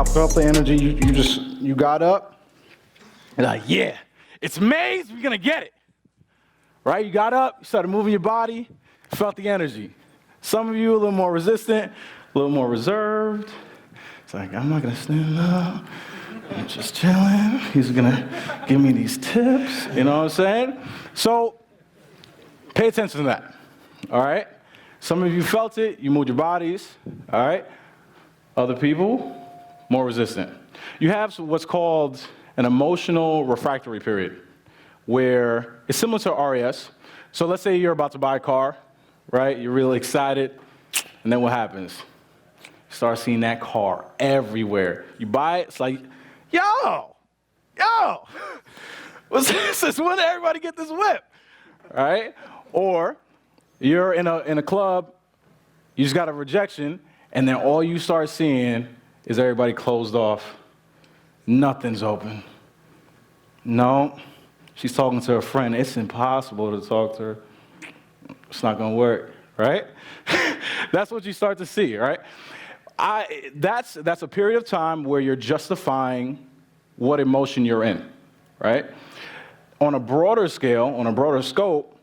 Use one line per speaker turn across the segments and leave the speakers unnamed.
felt the energy. You got up. You're like, yeah, it's Maze. We're gonna get it. Right? You got up. You started moving your body. Felt the energy. Some of you a little more resistant, a little more reserved. It's like, I'm not gonna stand up. I'm just chilling. He's gonna give me these tips. You know what I'm saying? So pay attention to that. All right? Some of you felt it. You moved your bodies. All right? Other people, more resistant. You have what's called an emotional refractory period, where it's similar to RAS. So let's say you're about to buy a car, right? You're really excited, and then what happens? You start seeing that car everywhere. You buy it, it's like, yo, what's this? Since when did everybody get this whip? Right? Or you're in a club, you just got a rejection, and then all you start seeing is everybody closed off. Nothing's open. No, she's talking to her friend. It's impossible to talk to her. It's not gonna work, right? That's what you start to see, right? That's a period of time where you're justifying what emotion you're in, right? On a broader scale, on a broader scope,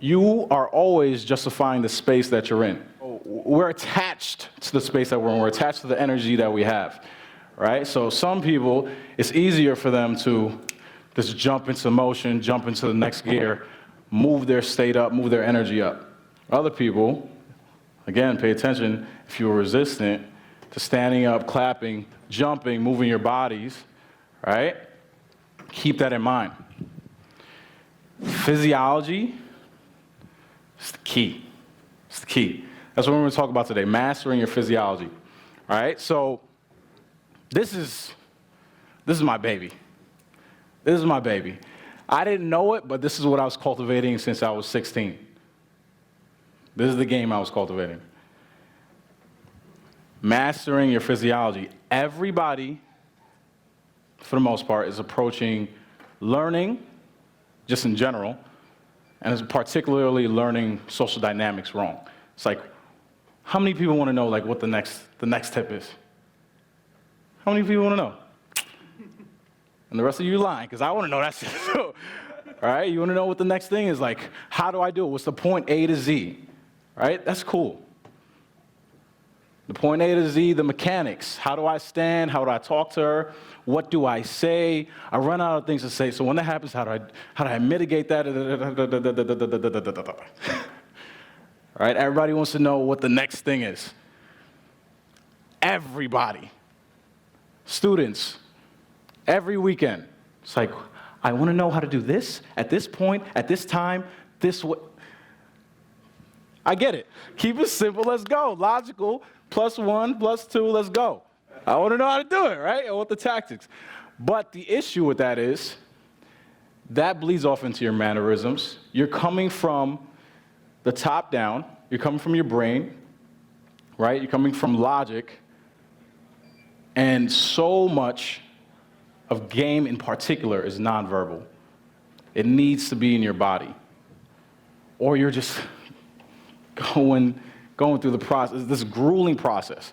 you are always justifying the space that you're in. We're attached to the space that we're in. We're attached to the energy that we have, right? So some people, it's easier for them to just jump into motion, jump into the next gear, move their state up, move their energy up. Other people, again, pay attention, if you're resistant to standing up, clapping, jumping, moving your bodies, right? Keep that in mind. Physiology is the key. It's the key. That's what we're going to talk about today, mastering your physiology. All right, so this is my baby. This is my baby. I didn't know it, but this is what I was cultivating since I was 16. This is the game I was cultivating. Mastering your physiology. Everybody, for the most part, is approaching learning, just in general, and is particularly learning social dynamics wrong. It's like, how many people want to know like what the next tip is? How many people want to know? And the rest of you lying, because I want to know that shit too. All right? You want to know what the next thing is, like, how do I do it? What's the point A to Z? Right? That's cool. The point A to Z, the mechanics. How do I stand? How do I talk to her? What do I say? I run out of things to say. So when that happens, how do I mitigate that? All right? Everybody wants to know what the next thing is. Everybody. Students. Every weekend. It's like, I want to know how to do this at this point, at this time, this way. I get it. Keep it simple, let's go. Logical, +1, +2, let's go. I want to know how to do it, right? I want the tactics. But the issue with that is, that bleeds off into your mannerisms. You're coming from the top down. You're coming from your brain, right? You're coming from logic. And so much of game in particular is nonverbal. It needs to be in your body. Or you're just going through the process, this grueling process.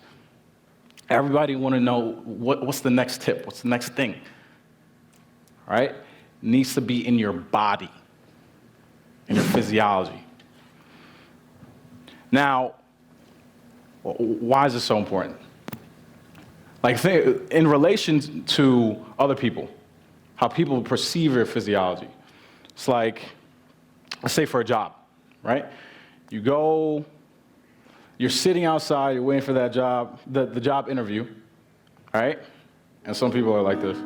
Everybody want to know what's the next tip, what's the next thing, all right? It needs to be in your body, in your physiology. Now, why is this so important? Like, in relation to other people, how people perceive your physiology. It's like, let's say for a job, right? You go, you're sitting outside, you're waiting for that job, the job interview, right? And some people are like this.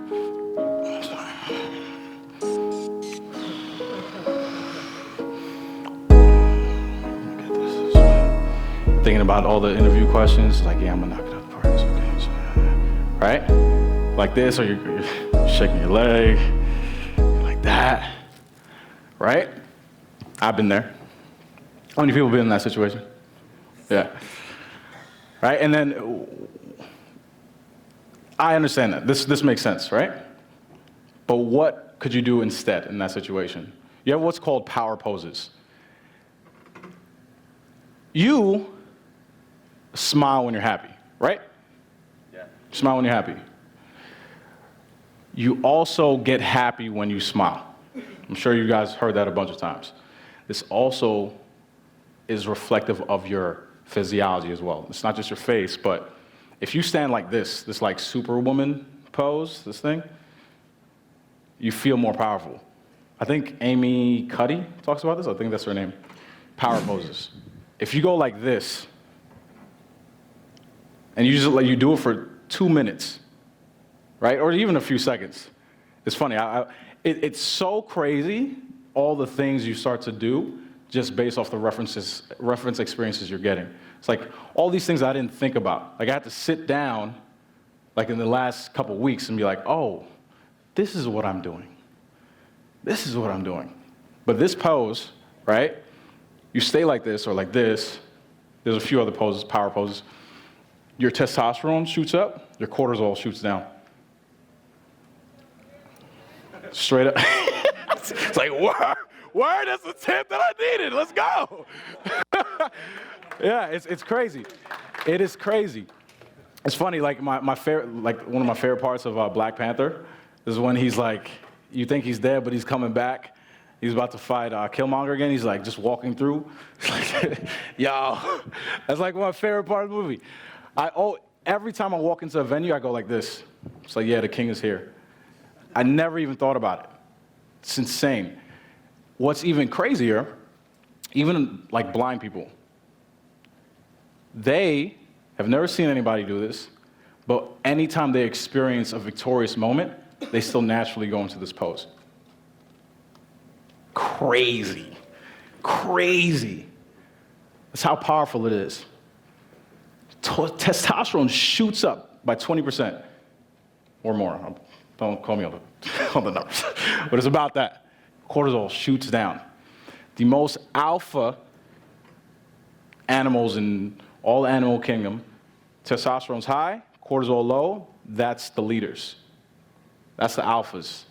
Thinking about all the interview questions, like, yeah, I'm gonna knock it out of the park. It's okay. Right? Like this, or you're shaking your leg, like that, right? I've been there. How many people have been in that situation? Yeah. Right? And then, I understand that. This makes sense, right? But what could you do instead in that situation? You have what's called power poses. You smile when you're happy, right? Smile when you're happy. You also get happy when you smile. I'm sure you guys heard that a bunch of times. This also is reflective of your physiology as well. It's not just your face, but if you stand like this like superwoman pose, this thing, you feel more powerful. I think Amy Cuddy talks about this. I think that's her name. Power poses. If you go like this, and you do it for 2 minutes, right? Or even a few seconds. It's funny. It's so crazy, all the things you start to do just based off the reference experiences you're getting. It's like all these things I didn't think about. Like I had to sit down, like in the last couple weeks, and be like, oh, this is what I'm doing. This is what I'm doing. But this pose, right? You stay like this or like this. There's a few other poses, power poses. Your testosterone shoots up, your cortisol shoots down. Straight up. It's like, word, that's the tip that I needed. Let's go. Yeah, it's crazy. It is crazy. It's funny, like my favorite, like one of my favorite parts of Black Panther is when he's like, you think he's dead, but he's coming back. He's about to fight Killmonger again. He's like just walking through. Yo, that's like my favorite part of the movie. Every time I walk into a venue, I go like this. It's like, yeah, the king is here. I never even thought about it. It's insane. What's even crazier, even like blind people, they have never seen anybody do this, but anytime they experience a victorious moment, they still naturally go into this pose. Crazy. Crazy. That's how powerful it is. Testosterone shoots up by 20% or more. Don't call me on the numbers, but it's about that. Cortisol shoots down. The most alpha animals in all the animal kingdom, testosterone's high, cortisol low, that's the leaders. That's the alphas.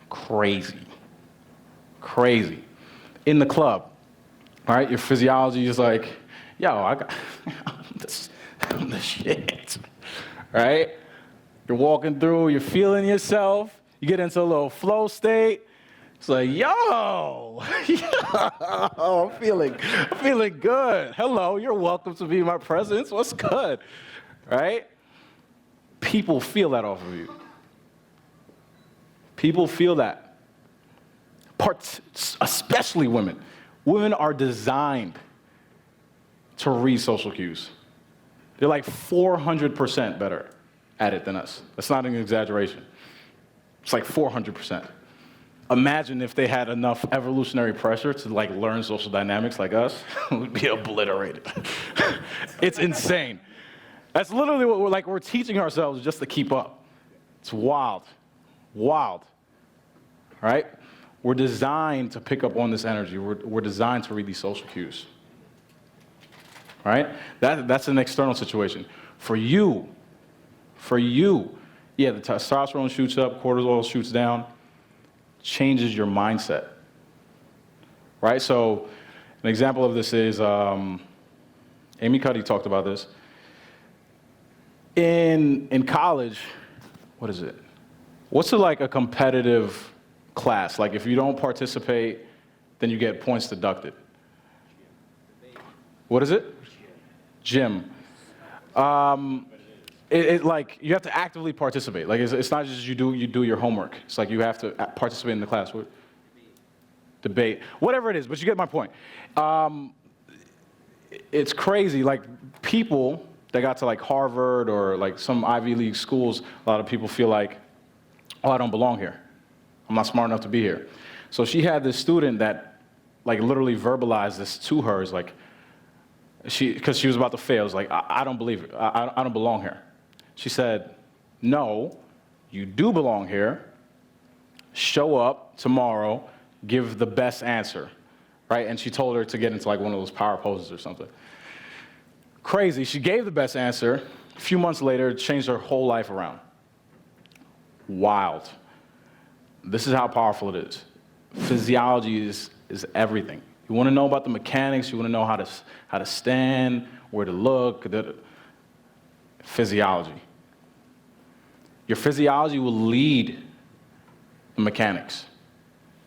Crazy. Crazy. In the club, all right, your physiology is like, yo, I'm the shit, right? You're walking through, you're feeling yourself, you get into a little flow state. It's like, yo, I'm feeling good. Hello, you're welcome to be in my presence. What's good, right? People feel that off of you. People feel that. Especially women. Women are designed to read social cues. They're like 400% better at it than us. That's not an exaggeration. It's like 400%. Imagine if they had enough evolutionary pressure to like learn social dynamics like us, we'd be obliterated. It's insane. That's literally what we're teaching ourselves just to keep up. It's wild. Wild. Right? We're designed to pick up on this energy. We're designed to read these social cues. Right? That's an external situation. For you, yeah, the testosterone shoots up, cortisol shoots down, changes your mindset. Right? So an example of this is, Amy Cuddy talked about this. In college, what is it? What's like a competitive class? Like if you don't participate, then you get points deducted. What is it? Gym. It like you have to actively participate. Like it's not just you do your homework. It's like you have to participate in the class. Debate, whatever it is. But you get my point. It's crazy. Like people that got to like Harvard or like some Ivy League schools, a lot of people feel like, oh, I don't belong here. I'm not smart enough to be here. So she had this student that like literally verbalized this to her. It's like, because she was about to fail. It's like, I don't believe it. I don't belong here. She said, no, you do belong here. Show up tomorrow, give the best answer, right? And she told her to get into like one of those power poses or something. Crazy. She gave the best answer. A few months later, it changed her whole life around. Wild. This is how powerful it is. Physiology is everything. You want to know about the mechanics. You want to know how to stand, where to look. physiology. Your physiology will lead the mechanics,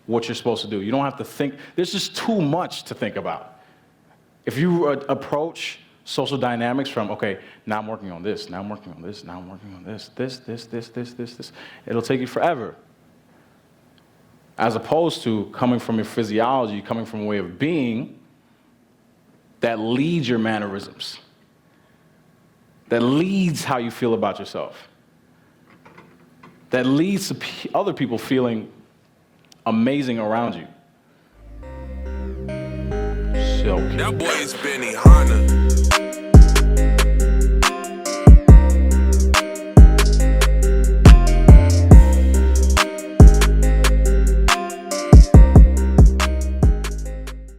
what you're supposed to do. You don't have to think. There's just too much to think about. If you approach social dynamics from, okay, now I'm working on this, now I'm working on this, now I'm working on this, this, it'll take you forever. As opposed to coming from your physiology, coming from a way of being that leads your mannerisms, that leads how you feel about yourself, that leads to other people feeling amazing around you. So
that boy is Benny Hanna.